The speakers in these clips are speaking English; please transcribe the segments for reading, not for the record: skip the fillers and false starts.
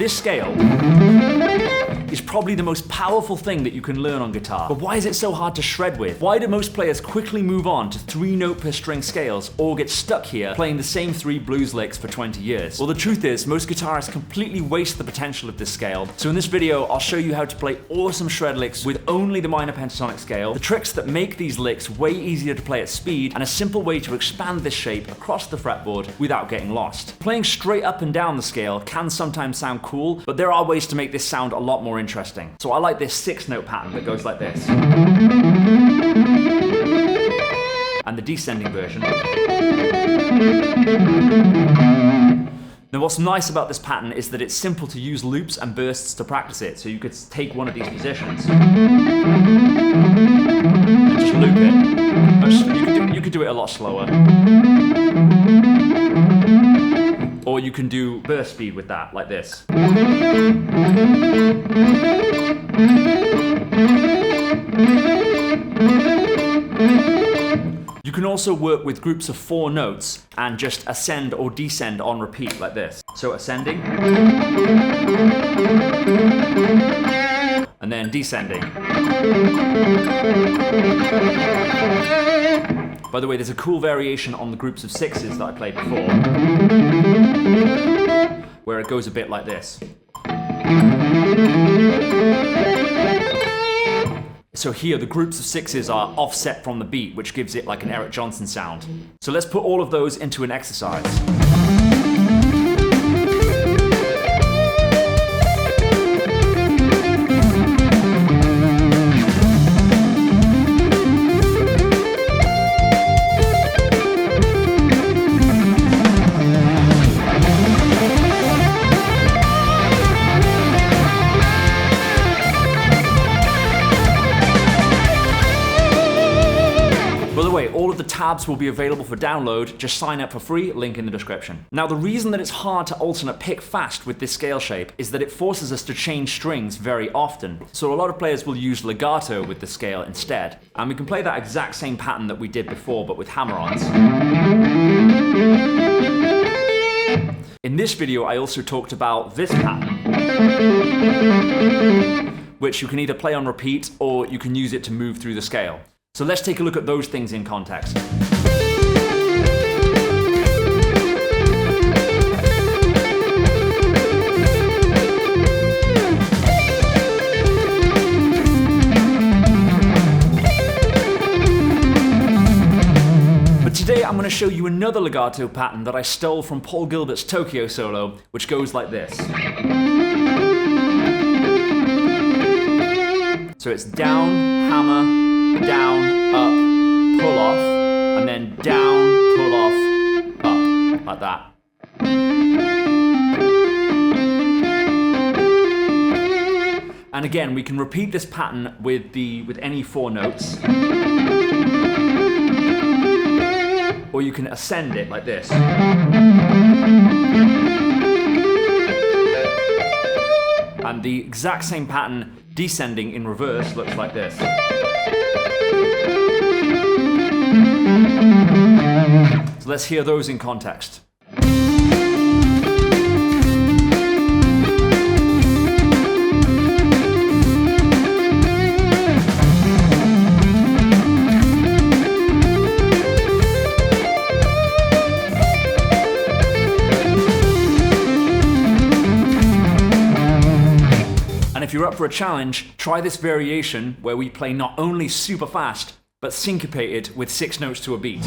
this scale is probably the most powerful thing that you can learn on guitar. But why is it so hard to shred with? Why do most players quickly move on to 3-note per string scales or get stuck here playing the same 3 blues licks for 20 years? Well, the truth is, most guitarists completely waste the potential of this scale. So in this video, I'll show you how to play awesome shred licks with only the minor pentatonic scale, the tricks that make these licks way easier to play at speed, and a simple way to expand this shape across the fretboard without getting lost. Playing straight up and down the scale can sometimes sound cool, but there are ways to make this sound a lot more interesting. So I like this 6-note pattern that goes like this. And the descending version. Now what's nice about this pattern is that it's simple to use loops and bursts to practice it. So you could take one of these positions and just loop it. You could do it a lot slower. Or you can do burst speed with that, like this. You can also work with groups of 4 notes and just ascend or descend on repeat like this. So ascending, and then descending. By the way, there's a cool variation on the groups of 6s that I played before, where it goes a bit like this. So here, the groups of 6s are offset from the beat, which gives it like an Eric Johnson sound. So let's put all of those into an exercise. By the way, all of the tabs will be available for download. Just sign up for free, link in the description. Now, the reason that it's hard to alternate pick fast with this scale shape is that it forces us to change strings very often. So a lot of players will use legato with the scale instead. And we can play that exact same pattern that we did before, but with hammer-ons. In this video, I also talked about this pattern, which you can either play on repeat or you can use it to move through the scale. So let's take a look at those things in context. But today I'm going to show you another legato pattern that I stole from Paul Gilbert's Tokyo solo, which goes like this. So it's down, hammer, down, up, pull off, and then down, pull off, up, like that. And again, we can repeat this pattern with any 4 notes. Or you can ascend it like this. And the exact same pattern descending in reverse looks like this. So let's hear those in context. And if you're up for a challenge, try this variation where we play not only super fast, but syncopated with 6 notes to a beat.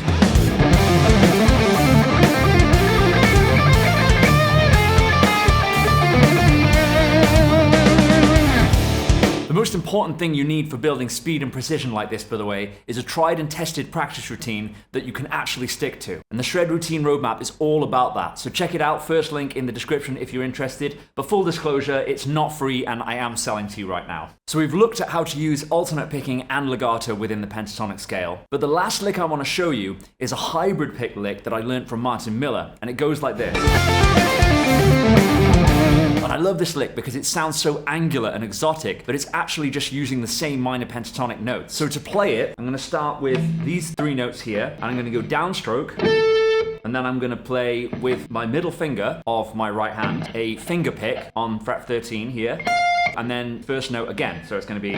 The most important thing you need for building speed and precision like this, by the way, is a tried and tested practice routine that you can actually stick to. And the Shred Routine Roadmap is all about that. So check it out, first link in the description if you're interested. But full disclosure, it's not free and I am selling to you right now. So we've looked at how to use alternate picking and legato within the pentatonic scale. But the last lick I want to show you is a hybrid pick lick that I learned from Martin Miller, and it goes like this. And I love this lick because it sounds so angular and exotic, but it's actually just using the same minor pentatonic notes. So to play it, I'm going to start with these 3 notes here, and I'm going to go downstroke, And then I'm going to play with my middle finger of my right hand, a finger pick on fret 13 here, and then first note again. So it's going to be...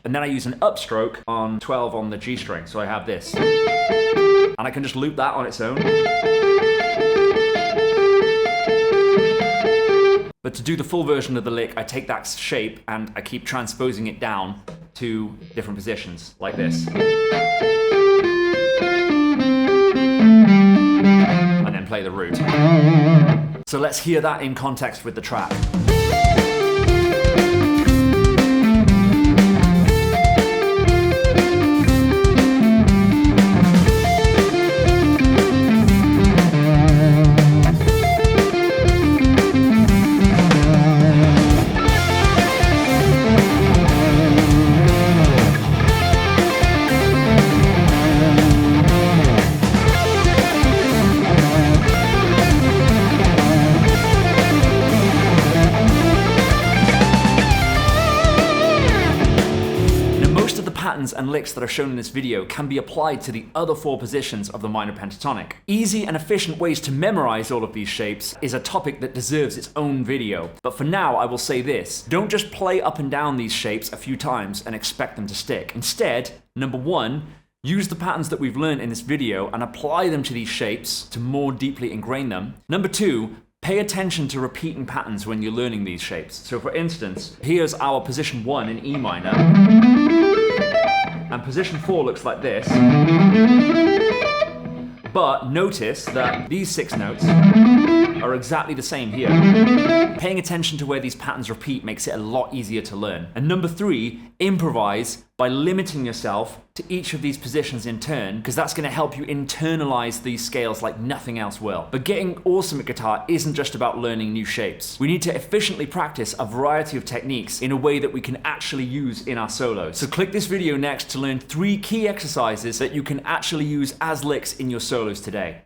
And then I use an upstroke on 12 on the G string. So I have this. And I can just loop that on its own. But to do the full version of the lick, I take that shape and I keep transposing it down to different positions, like this. And then play the root. So let's hear that in context with the track. Patterns and licks that are shown in this video can be applied to the other 4 positions of the minor pentatonic. Easy and efficient ways to memorize all of these shapes is a topic that deserves its own video. But for now, I will say this: don't just play up and down these shapes a few times and expect them to stick. Instead, number 1, use the patterns that we've learned in this video and apply them to these shapes to more deeply ingrain them. Number 2, pay attention to repeating patterns when you're learning these shapes. So for instance, here's our position 1 in E minor. And position 4 looks like this. But notice that these 6 notes are exactly the same here. Paying attention to where these patterns repeat makes it a lot easier to learn. And number 3, improvise by limiting yourself to each of these positions in turn, because that's going to help you internalize these scales like nothing else will. But getting awesome at guitar isn't just about learning new shapes. We need to efficiently practice a variety of techniques in a way that we can actually use in our solos. So click this video next to learn 3 key exercises that you can actually use as licks in your solos today.